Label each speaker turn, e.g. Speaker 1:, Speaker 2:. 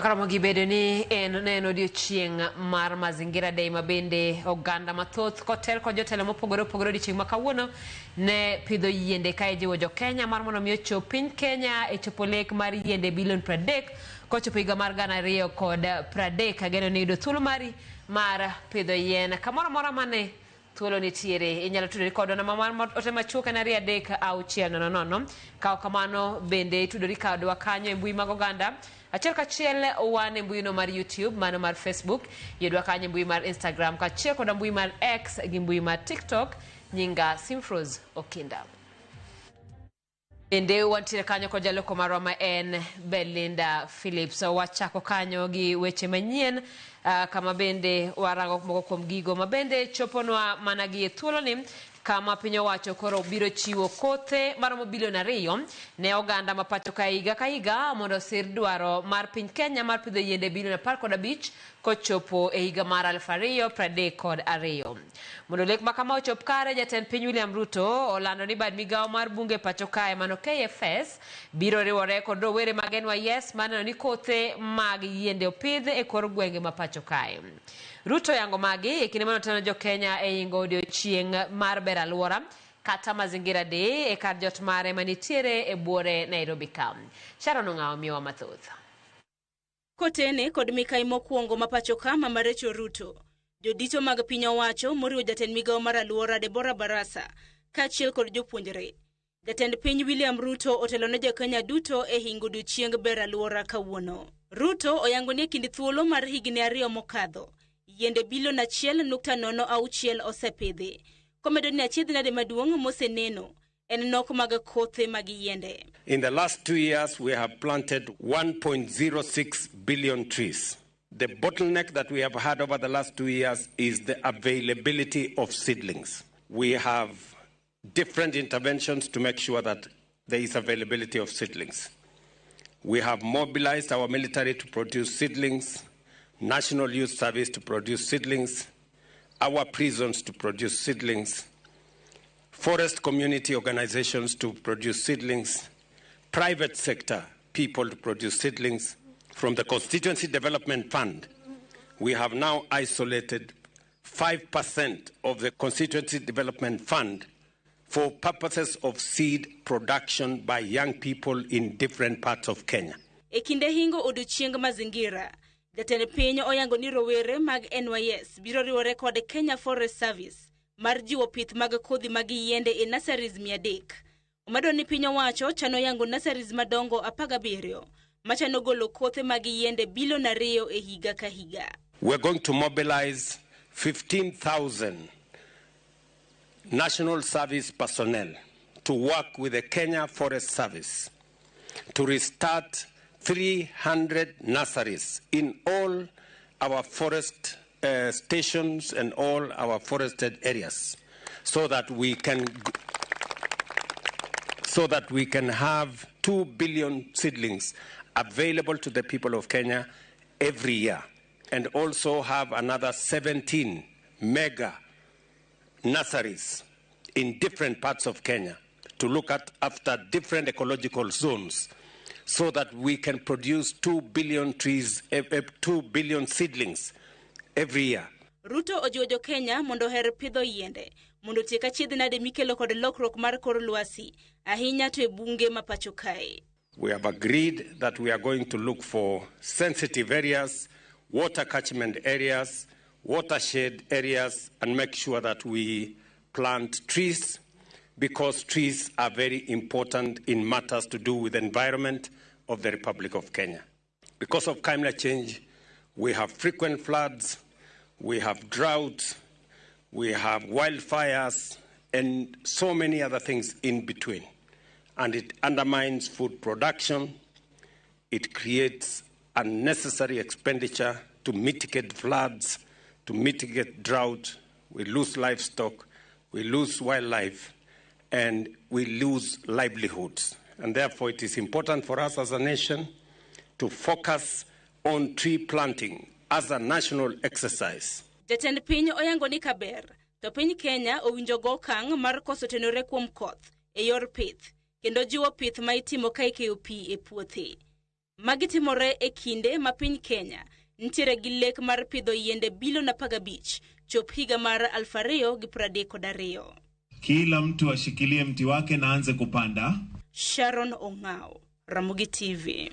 Speaker 1: Ramogi bedo ni neno odiochieng' mar mazingira day mabende oganda mathoth kotel kod jotelo mopogore opogore odiochieng' ma kawuono ne pidho yiende kae jiwo jo Kenya mar mondo mi ochop piny Kenya e chopo lek mar yiende bilion 30 kochopo higa mar 2030. Ageno ni yudo thuolo mari mar pidho yien kamoro amora mane thuolo nitiere. Inyalo tudori kodwa na mamar ote machuok na 3 kao kamano bende tudori kodwa kanyo e mbui mag oganda achiel kachiel wan e mbui no mar YouTube, mano mar Facebook, yudwa kanyo e mbui mar Instagram kachiel kod mbui mar X gi mbui mar TikTok nyinga Simfros Okinda. Bende wantiere kanyo kod jaloko marwa ma en Belinda Phillips. Wachako kanyo gi weche manyien kama bende warango moko kuom gigo mabende choponwa mana gi thuolo ni kama piny owacho koro biro chiwo kothe maromo bilion 2 ne oganda mapato ka higa mondo sir dwaro mar piny Kenya mar pidho yiende bilion 15 kochopo e higa mar 2032. Mondo lek makama ochop kare, Jatend piny William Ruto olando ni bad migawo mar bunge pacho kae mano KFS biro riwore kod rowere mag NYS maneno ni kothe mag yiende opidh e kor gwenge ma pacho kae. Ruto yango magi e kinde mano tano jo Kenya e ingo odiochieng' mar ber aluora kata mazingira day e kar jot mare manitiere e buore Nairobi kam. Sharon Ong'aw miwa mathoth.
Speaker 2: Kotene kod mikai mokwongo mapacho kama marecho Ruto. Jodito mag piny owacho moriwo jatend migawo mar aluora Deborah Barasa kaachiel kod jopuonjre. Jatend piny William Ruto otelo ne jo Kenya duto e hingo odiochieng' ber aluora kawuono. Ruto oyango ni kinde thuolo mar higni 2 mokadho yiende bilion 1.06 osepidhi. Komedo ni achiedh nade maduong' moseneno en nok mag kothe mag yiende.
Speaker 3: In the last 2 years, we have planted 1.06 billion trees. The bottleneck that we have had over the last 2 years is the availability of seedlings. We have different interventions to make sure that there is availability of seedlings. We have mobilized our military to produce seedlings, National Youth Service to produce seedlings, our prisons to produce seedlings, forest community organizations to produce seedlings, private sector people to produce seedlings. From the Constituency Development Fund, we have now isolated 5% of the Constituency Development Fund for purposes of seed production by young people in different parts of Kenya.
Speaker 2: E kinde hingo odiochieng' mazingira, jatend piny oyango ni rowere mag NYS biro riwore kod Kenya Forest Service mar jiwo pith mag kodhi mag yiende e nurseries 300. Omedo ni piny owacho chano yango nurseries madongo 17 machano golo kothe mag yiende bilion 2 e higa ka higa.
Speaker 3: We're going to mobilize 15,000 National Service personnel to work with the Kenya Forest Service to restart 300 nurseries in all our forest stations and all our forested areas so that we can have 2 billion seedlings available to the people of Kenya every year, and also have another 17 mega nurseries in different parts of Kenya to look after different ecological zones so that we can produce 2 billion trees, 2 billion seedlings every year.
Speaker 2: Ruto ojiwo jo Kenya mondo her pidho yiende mondo tiek achiedh nade mikelo kod lokruok mar kor lwasi ahinya to e bunge ma pacho kae.
Speaker 3: We have agreed that we are going to look for sensitive areas, water catchment areas, watershed areas, and make sure that we plant trees, because trees are very important in matters to do with the environment of the Republic of Kenya. Because of climate change, we have frequent floods, we have droughts, we have wildfires, and so many other things in between. And it undermines food production, it creates unnecessary expenditure to mitigate floods, to mitigate drought. We lose livestock, we lose wildlife, and we lose livelihoods. And therefore it is important for us as a nation to focus on tree planting as a national exercise.
Speaker 2: Jatend piny oyango ni kaber, to piny Kenya owinjo go okang' mar koso tenore kuom koth e yor pith, kendo jiwo pith ma itimo ka ikeyo pi e puothe. Magitimore e kinde ma piny Kenya nitiere gi lek mar pidho yiende bilion 15 chop higa mar 2032.
Speaker 4: Kila mtu ashikilie mti wake na aanze kupanda.
Speaker 2: Sharon Ongao, Ramogi TV.